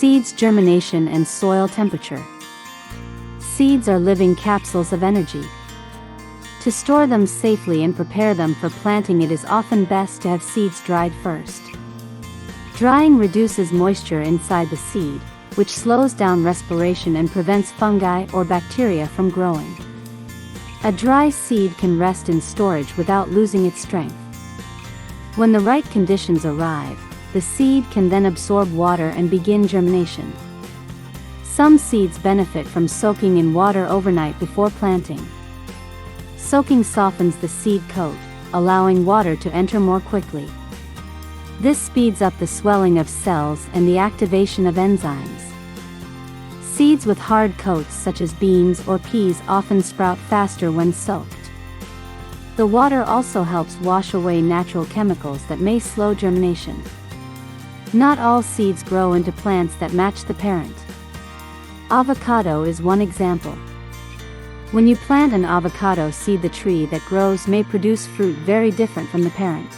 Seeds, germination, and soil temperature. Seeds are living capsules of energy. To store them safely and prepare them for planting, it is often best to have seeds dried first. Drying reduces moisture inside the seed, which slows down respiration and prevents fungi or bacteria from growing. A dry seed can rest in storage without losing its strength. When the right conditions arrive, the seed can then absorb water and begin germination. Some seeds benefit from soaking in water overnight before planting. Soaking softens the seed coat, allowing water to enter more quickly. This speeds up the swelling of cells and the activation of enzymes. Seeds with hard coats such as beans or peas often sprout faster when soaked. The water also helps wash away natural chemicals that may slow germination. Not all seeds grow into plants that match the parent. Avocado is one example. When you plant an avocado seed, the tree that grows may produce fruit very different from the parent.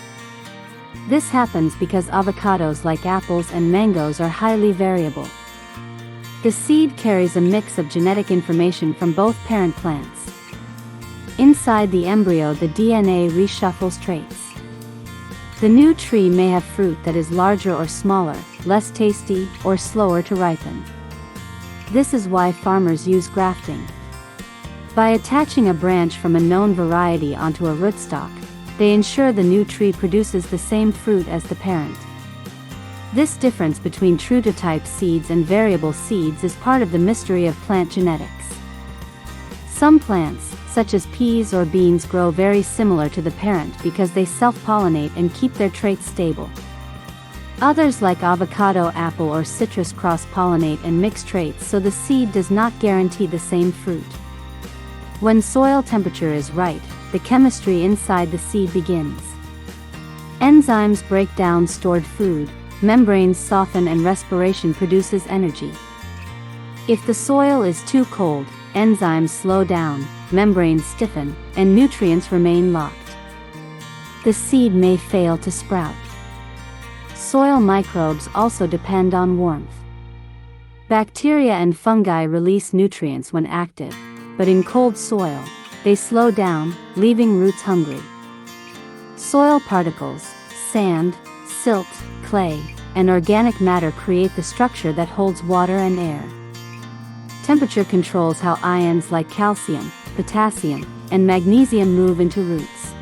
This happens because avocados, like apples and mangoes, are highly variable. The seed carries a mix of genetic information from both parent plants. Inside the embryo, the DNA reshuffles traits. The new tree may have fruit that is larger or smaller, less tasty, or slower to ripen. This is why farmers use grafting. By attaching a branch from a known variety onto a rootstock, they ensure the new tree produces the same fruit as the parent. This difference between true-to-type seeds and variable seeds is part of the mystery of plant genetics. Some plants, such as peas or beans, grow very similar to the parent because they self-pollinate and keep their traits stable. Others, like avocado, apple, or citrus, cross-pollinate and mix traits, so the seed does not guarantee the same fruit. When soil temperature is right, the chemistry inside the seed begins. Enzymes break down stored food, membranes soften, and respiration produces energy. If the soil is too cold, enzymes slow down, membranes stiffen, and nutrients remain locked. The seed may fail to sprout. Soil microbes also depend on warmth. Bacteria and fungi release nutrients when active, but in cold soil, they slow down, leaving roots hungry. Soil particles, sand, silt, clay, and organic matter create the structure that holds water and air. Temperature controls how ions like calcium, potassium, and magnesium move into roots.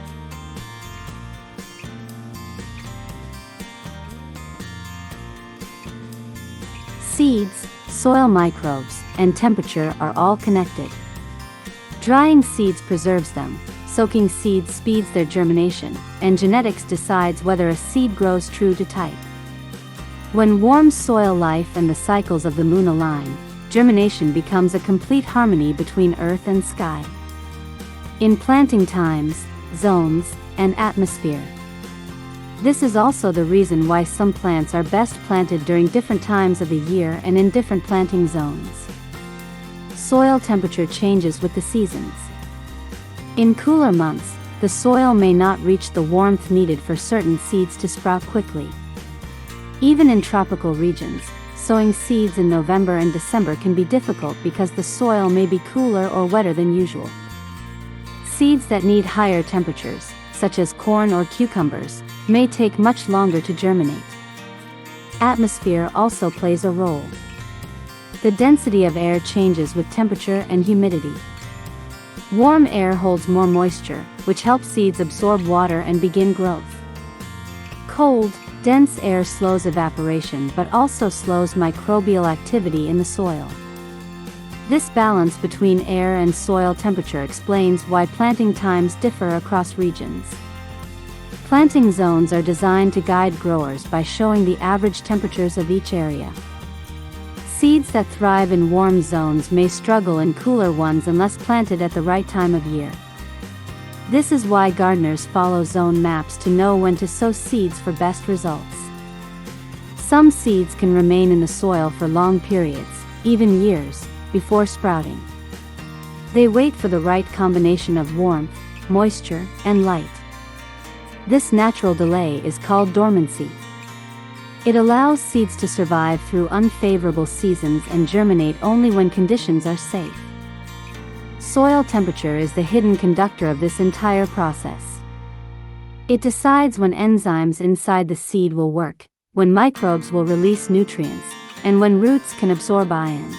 Seeds, soil microbes, and temperature are all connected. Drying seeds preserves them, soaking seeds speeds their germination, and genetics decides whether a seed grows true to type. When warm soil life and the cycles of the moon align, germination becomes a complete harmony between earth and sky. In planting times, zones, and atmosphere. This is also the reason why some plants are best planted during different times of the year and in different planting zones. Soil temperature changes with the seasons. In cooler months, the soil may not reach the warmth needed for certain seeds to sprout quickly. Even in tropical regions, sowing seeds in November and December can be difficult because the soil may be cooler or wetter than usual. Seeds that need higher temperatures, such as corn or cucumbers, may take much longer to germinate. Atmosphere also plays a role. The density of air changes with temperature and humidity. Warm air holds more moisture, which helps seeds absorb water and begin growth. Cold, dense air slows evaporation but also slows microbial activity in the soil. This balance between air and soil temperature explains why planting times differ across regions. Planting zones are designed to guide growers by showing the average temperatures of each area. Seeds that thrive in warm zones may struggle in cooler ones unless planted at the right time of year. This is why gardeners follow zone maps to know when to sow seeds for best results. Some seeds can remain in the soil for long periods, even years, before sprouting. They wait for the right combination of warmth, moisture, and light. This natural delay is called dormancy. It allows seeds to survive through unfavorable seasons and germinate only when conditions are safe. Soil temperature is the hidden conductor of this entire process. It decides when enzymes inside the seed will work, when microbes will release nutrients, and when roots can absorb ions.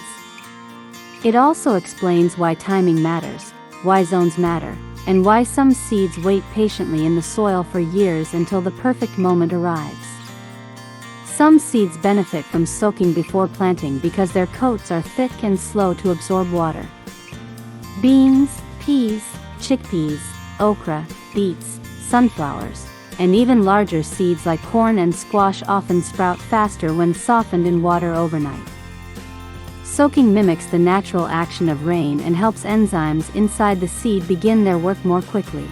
It also explains why timing matters, why zones matter, and why some seeds wait patiently in the soil for years until the perfect moment arrives. Some seeds benefit from soaking before planting because their coats are thick and slow to absorb water. Beans, peas, chickpeas, okra, beets, sunflowers, and even larger seeds like corn and squash often sprout faster when softened in water overnight. Soaking mimics the natural action of rain and helps enzymes inside the seed begin their work more quickly.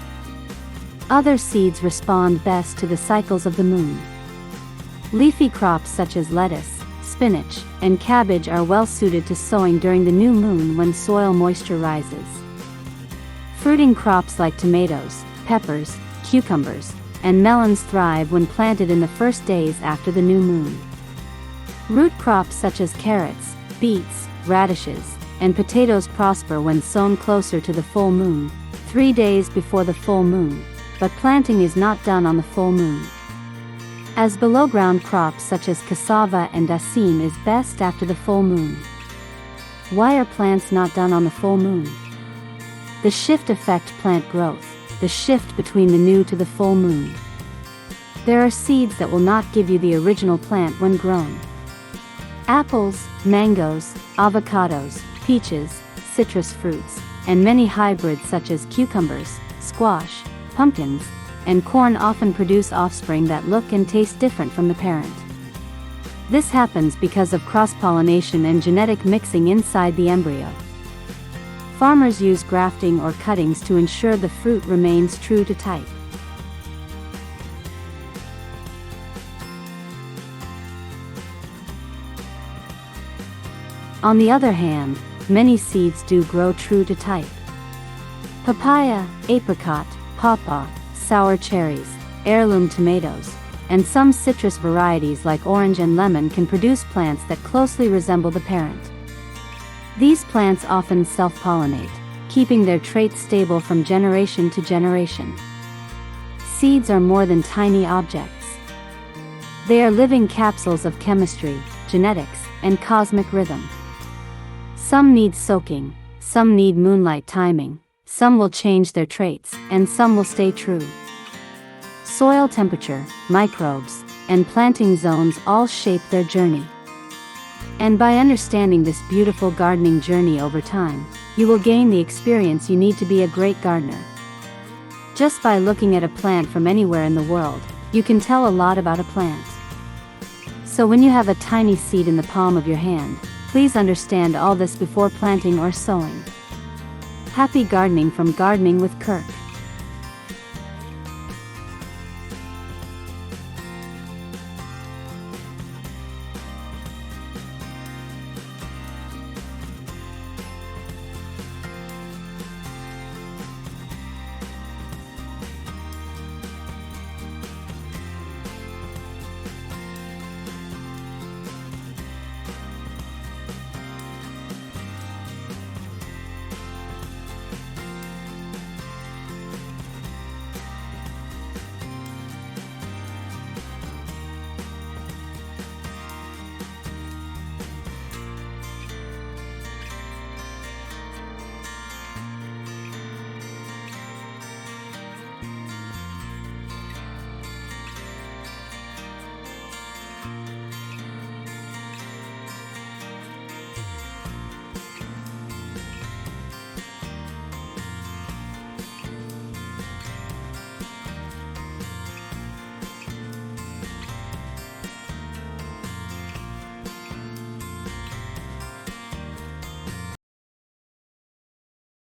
Other seeds respond best to the cycles of the moon. Leafy crops such as lettuce, spinach, and cabbage are well suited to sowing during the new moon when soil moisture rises. Fruiting crops like tomatoes, peppers, cucumbers, and melons thrive when planted in the first days after the new moon. Root crops such as carrots, beets, radishes, and potatoes prosper when sown closer to the full moon, 3 days before the full moon, but planting is not done on the full moon. As below-ground crops such as cassava and dasim is best after the full moon. Why are plants not done on the full moon? The shift affects plant growth, the shift between the new to the full moon. There are seeds that will not give you the original plant when grown. Apples, mangoes, avocados, peaches, citrus fruits, and many hybrids such as cucumbers, squash, pumpkins, and corn often produce offspring that look and taste different from the parent. This happens because of cross-pollination and genetic mixing inside the embryo. Farmers use grafting or cuttings to ensure the fruit remains true to type. On the other hand, many seeds do grow true to type. Papaya, apricot, pawpaw, sour cherries, heirloom tomatoes, and some citrus varieties like orange and lemon can produce plants that closely resemble the parent. These plants often self-pollinate, keeping their traits stable from generation to generation. Seeds are more than tiny objects. They are living capsules of chemistry, genetics, and cosmic rhythm. Some need soaking, some need moonlight timing, some will change their traits, and some will stay true. Soil temperature, microbes, and planting zones all shape their journey. And by understanding this beautiful gardening journey over time, you will gain the experience you need to be a great gardener. Just by looking at a plant from anywhere in the world, you can tell a lot about a plant. So when you have a tiny seed in the palm of your hand, please understand all this before planting or sowing. Happy gardening from Gardening with Kirk.